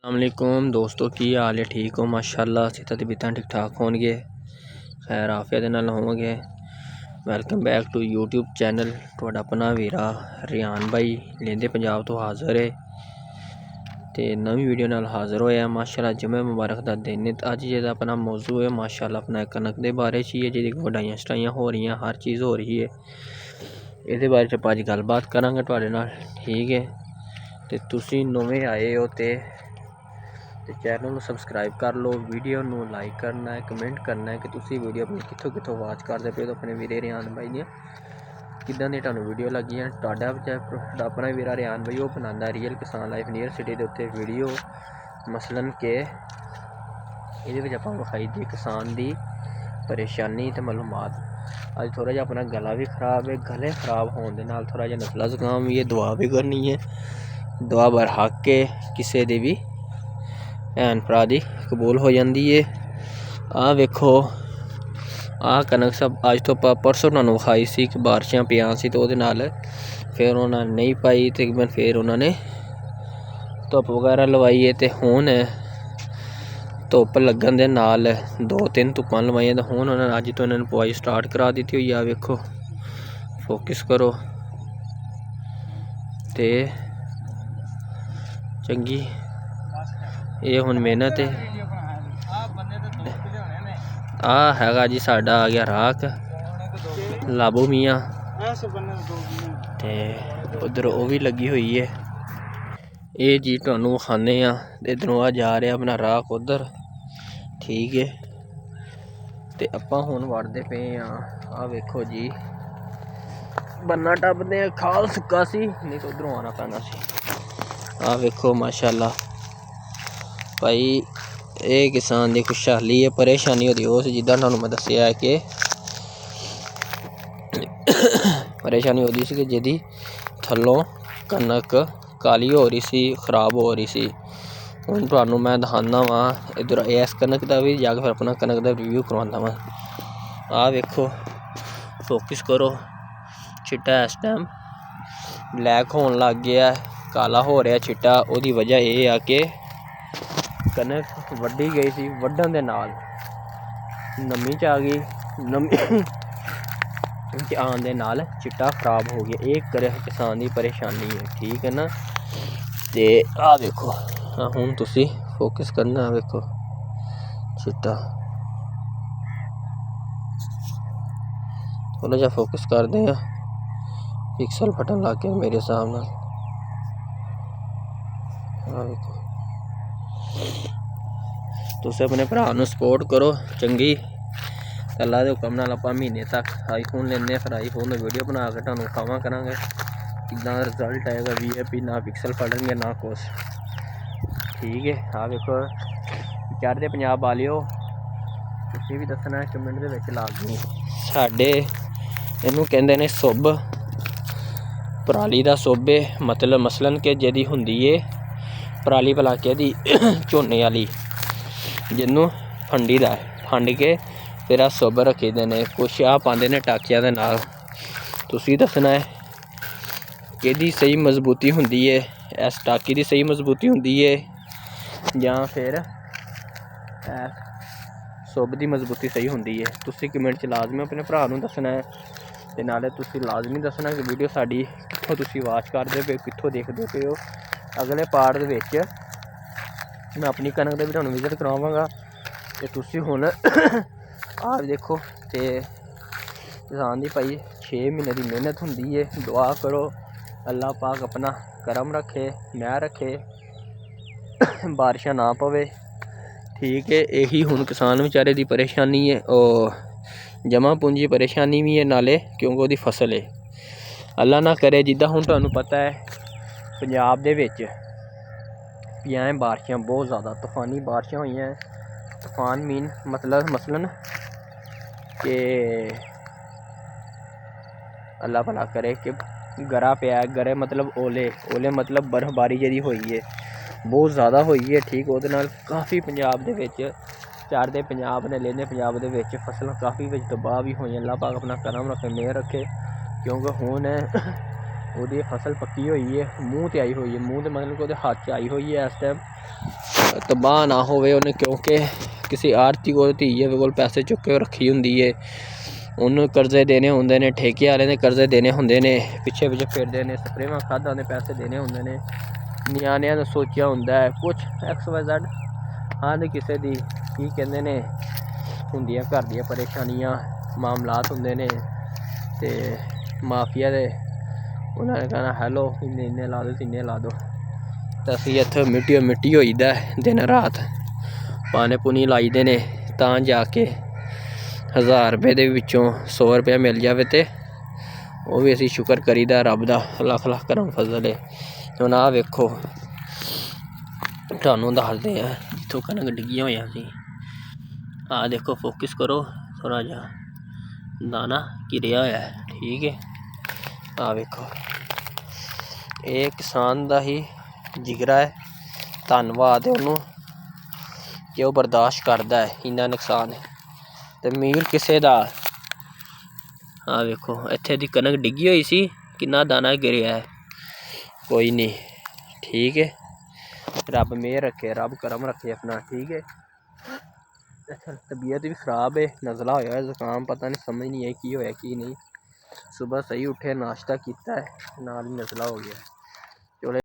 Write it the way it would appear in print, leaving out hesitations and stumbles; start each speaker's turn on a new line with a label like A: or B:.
A: अस्सलामुअलैकुम दोस्तों, की हाल है? ठीक हो? माशाअल्लाह सेहत तबीयत ठीक ठाक होणगे, खैर आफियत नाल होवोगे। Welcome back to YouTube channel. तुहाडा अपना वीरा रियान भाई लेंदे पंजाब तो हाज़र है ते नवी वीडियो नाल हाज़र होया। माशाअल्लाह जुमे मुबारक दा दिन है। अज जेह्दा अपना मौजू है माशाअल्लाह अपना कनक दे बारे च ही है, जेह्दी वडाइयां शटाइयां हो रही हैं, हर चीज़ हो रही है। इहदे बारे च अज गलबात करांगे तुहाडे नाल, ठीक है। ते तुसीं नवें आए हो ते चैनल में सबसक्राइब कर लो, वीडियो में लाइक करना है, कमेंट करना है कि तुसी वीडियो अपनी कितों वाच करते पे तो अपने वीरे रियान भाई दियां किदां दी तुहानूं वीडियो लगियां। तुहाडा अपना वीरा रियान भाई वो बनांदा रियल किसान लाइफ नियर सिटी के उत्ते वीडियो, मसलन के ये आपां विखाई दी किसान की परेशानी तो मालूमात। अज थोड़ा जिहा अपना गला भी खराब है, गले खराब होने के नाल थोड़ा जिहा नज़ला जुकाम भी है। दुआ भी करनी है, दुआ बरहक के किसी दी भी भैन भरा दी कबूल हो जाती है। आ वेखो आ कनक सब अज तो परसों तुहानूं विखाई सी कि बारिशां पियां सी तो उहदे नाल फिर उन्होंने नहीं पाई तकरीबन, फिर उन्होंने धुप वगैरह लवाई है तो हुण धुप लगन दे नाल 2-3 धुप्पां लवाइयां तो हुण उन्होंने अज तो इन्होंने पवाई स्टार्ट करा दी हुई आ। वेखो फोकस करो ते चंगी ये हुण मेहनत है। आ हैगा जी साडा आ गया राख लाबू मियाँ ते उधर वो भी लगी हुई है। ये जी तुहानूं विखाने आ, इधरों आ जा रहा अपना राख उधर, ठीक है। ते आपां हुण वड़दे पे आ वेखो जी बन्ना टपदे आ, खाल सुक्का सी नहीं तो उधरों आना पैना सी। आ वेखो माशाअल्लाह भाई ये किसान की खुशहाली है, परेशानी होती उस जिदा तुहानूं मैं दस्सिया है कि परेशानी होती सी कि जिहदी थल्लों कनक काली हो रही सी, खराब हो रही सी। हुण तुहानूं मैं दिखाना वा इधर इस कनक का भी जाके फिर अपना कनक का रिव्यू करवाना वा। आ वेखो फोकस करो, चिट्टा इस टाइम ब्लैक होने लग गया, काला हो रहा चिट्टा। उसकी वजह यह है कि कनक वड्डी गई सी, वड्डन दे नाल नमी च आ गई, नमी आने दे नाल चिट्टा खराब हो गया। एक करे किसान की परेशानी है, ठीक है ना। ते आ देखो हुण तुसी फोकस करना, वेखो चिट्टा थोड़ा जा फोकस करते हैं, पिक्सल फटन लग गया मेरे हिसाब नाल। देखो तुसीं अपने भरा नूं सपोर्ट करो चंगी। अल्लाह के हुक्म नाल आपां महीने तक आईफोन लेने, फिर आईफोन में वीडियो बना के तुहानूं खावा करांगे कितना रिजल्ट आएगा। VIP ना पिक्सल फटणगे ना कुछ, ठीक है। आ देखो चढ़दे पंजाब वालिओ तुसीं भी दसना है कमेंट दे विच लाजमी। साडे इहनूं कहंदे ने सुब, पराली दा सुब है, मतलब मसलन कि जिहदी हुंदी है पराली भला कहदी झोने वाली, जिन्नू फंडी दा फंड के फिर आ सुब रखे दे ने, कुछ आ पांदे ने टाकिया दे नाल। तुसीं दसना है कि सही मजबूती हुंदी है, इस टाकी की सही मजबूती हुंदी है जां फिर सुब की मजबूती सही हुंदी है। तुसीं कमेंट च लाजमी अपने भरा नूं दसना है ते नाले तुसीं लाजमी दसना कि वीडियो साडी कित्थों तुसीं वाच करदे पे, कित्थों देखदे पे हो। अगले पार्ट दे विच मैं अपनी कनक का भी तुहानूं विजिट करवावांगा ते तुसीं हुण आप देखो ते किसान की भाई 6 महीने की मेहनत हुंदी है। दुआ करो अल्लाह पाक अपना करम रखे, मैं रखे, बारिशां ना पवे, ठीक है। यही हुण किसान बेचारे की परेशानी है, और जमा पूंजी परेशानी भी है नाले क्योंकि उसकी फसल है। अल्लाह ना करे जिद्दां हुण तुहानूं पता है पंजाब दे विच पियां बारिशां बहुत ज़्यादा तूफानी बारिशां हुई हैं। तूफान मीन मतलब मसलन कि अल्लाह भला करे कि गरा पिया, गरे मतलब ओले, ओले मतलब बर्फबारी जी हुई है बहुत ज़्यादा हुई है, ठीक। वो काफ़ी पंजाब दे विच चढ़दे पंजाब ने लेंदे पंजाब दे विच फसलां काफ़ी विच तबाह भी हुई। अल्लाह पाक अपना करम रखे, मेहर रखे, क्योंकि हुण ਉਹਦੀ ਫਸਲ ਪੱਕੀ ਹੋਈ ਹੈ, ਮੂੰਹ 'ਤੇ ਆਈ ਹੋਈ ਹੈ, ਮੂੰਹ 'ਤੇ ਮਤਲਬ ਕਿ ਉਹਦੇ ਹੱਥ 'ਚ ਆਈ ਹੋਈ ਹੈ ਇਸ ਟਾਈਮ। ਤਬਾਹ ਨਾ ਹੋਵੇ ਉਹਨੇ, ਕਿਉਂਕਿ ਕਿਸੇ ਆੜਤੀ ਕੋਲ ਧੀ ਕੋਲ ਪੈਸੇ ਚੁੱਕ ਕੇ ਰੱਖੀ ਹੁੰਦੀ ਹੈ, ਉਹਨੂੰ ਕਰਜ਼ੇ ਦੇਣੇ ਹੁੰਦੇ ਨੇ, ਠੇਕੇ ਵਾਲੇ ਨੇ ਕਰਜ਼ੇ ਦੇਣੇ ਹੁੰਦੇ ਨੇ, ਪਿੱਛੇ ਪਿੱਛੇ ਫਿਰਦੇ ਨੇ, ਸਪਰੇਵਾਂ ਖਾਦਾਂ ਦੇ ਪੈਸੇ ਦੇਣੇ ਹੁੰਦੇ ਨੇ, ਨਿਆਣਿਆਂ ਦਾ ਸੋਚਿਆ ਹੁੰਦਾ ਹੈ ਕੁਛ XYZ। ਹਾਂ ਤੇ ਕਿਸੇ ਦੀ ਕੀ ਕਹਿੰਦੇ ਨੇ ਹੁੰਦੀਆਂ ਘਰ ਦੀਆਂ ਪਰੇਸ਼ਾਨੀਆਂ ਮਾਮਲਾਤ ਹੁੰਦੇ ਨੇ, ਅਤੇ ਮਾਫੀਆ ਦੇ ਉਹਨਾਂ ਨੇ ਕਹਿਣਾ ਹੈਲੋ ਇੰਨੇ ਲਾ ਦਿਓ, ਇੰਨੇ ਲਾ ਦਿਓ। ਤਾਂ ਅਸੀਂ ਇੱਥੇ ਮਿੱਟੀ ਹੋਈਦਾ ਦਿਨ ਰਾਤ, ਪਾਣੀ ਪੂਣੀ ਲਾਈਦੇ ਨੇ, ਤਾਂ ਜਾ ਕੇ 1000 ਰੁਪਏ ਦੇ ਵਿੱਚੋਂ 100 ਰੁਪਇਆ ਮਿਲ ਜਾਵੇ ਤੇ ਉਹ ਵੀ ਅਸੀਂ ਸ਼ੁਕਰ ਕਰੀਦਾ ਰੱਬ ਦਾ, ਲੱਖ ਲੱਖ ਕਰਮ ਫਜ਼ਲ ਹੈ। ਹੁਣ ਆਹ ਵੇਖੋ ਤੁਹਾਨੂੰ ਦੱਸਦੇ ਆ ਜਿੱਥੋਂ ਕਣਕ ਡਿੱਗੀਆਂ ਹੋਈਆਂ ਸੀ, ਆਹ ਦੇਖੋ ਫੋਕਸ ਕਰੋ ਥੋੜ੍ਹਾ ਜਿਹਾ, ਦਾਣਾ ਘਿਰਿਆ ਹੋਇਆ, ਠੀਕ ਹੈ। ਆਹ ਵੇਖੋ ਇਹ ਕਿਸਾਨ ਦਾ ਹੀ ਜਿਗਰਾ ਹੈ, ਧੰਨਵਾਦ ਉਹਨੂੰ ਕਿ ਉਹ ਬਰਦਾਸ਼ਤ ਕਰਦਾ ਹੈ ਇੰਨਾ ਨੁਕਸਾਨ ਹੈ। ਅਤੇ ਅਮੀਰ ਕਿਸੇ ਦਾ, ਆਹ ਵੇਖੋ ਇੱਥੇ ਦੀ ਕਣਕ ਡਿੱਗੀ ਹੋਈ ਸੀ, ਕਿੰਨਾ ਦਾਣਾ ਗਿਰਿਆ ਹੈ। ਕੋਈ ਨਹੀਂ, ਠੀਕ ਹੈ, ਰੱਬ ਮਿਹਰ ਰੱਖੇ, ਰੱਬ ਕਰਮ ਰੱਖੇ ਆਪਣਾ, ਠੀਕ ਹੈ। ਤਬੀਅਤ ਵੀ ਖ਼ਰਾਬ ਹੈ, ਨਜ਼ਲਾ ਹੋਇਆ ਜ਼ੁਕਾਮ, ਪਤਾ ਨਹੀਂ ਸਮਝ ਨਹੀਂ ਆਈ ਕੀ ਹੋਇਆ ਕੀ ਨਹੀਂ। ਸੁਬਹ ਸਹੀ ਉੱਠੇ, ਨਾਸ਼ਤਾ ਕੀਤਾ ਹੈ, ਨਾਲ ਹੀ ਨਜ਼ਲਾ ਹੋ ਗਿਆ। ਚਲੋ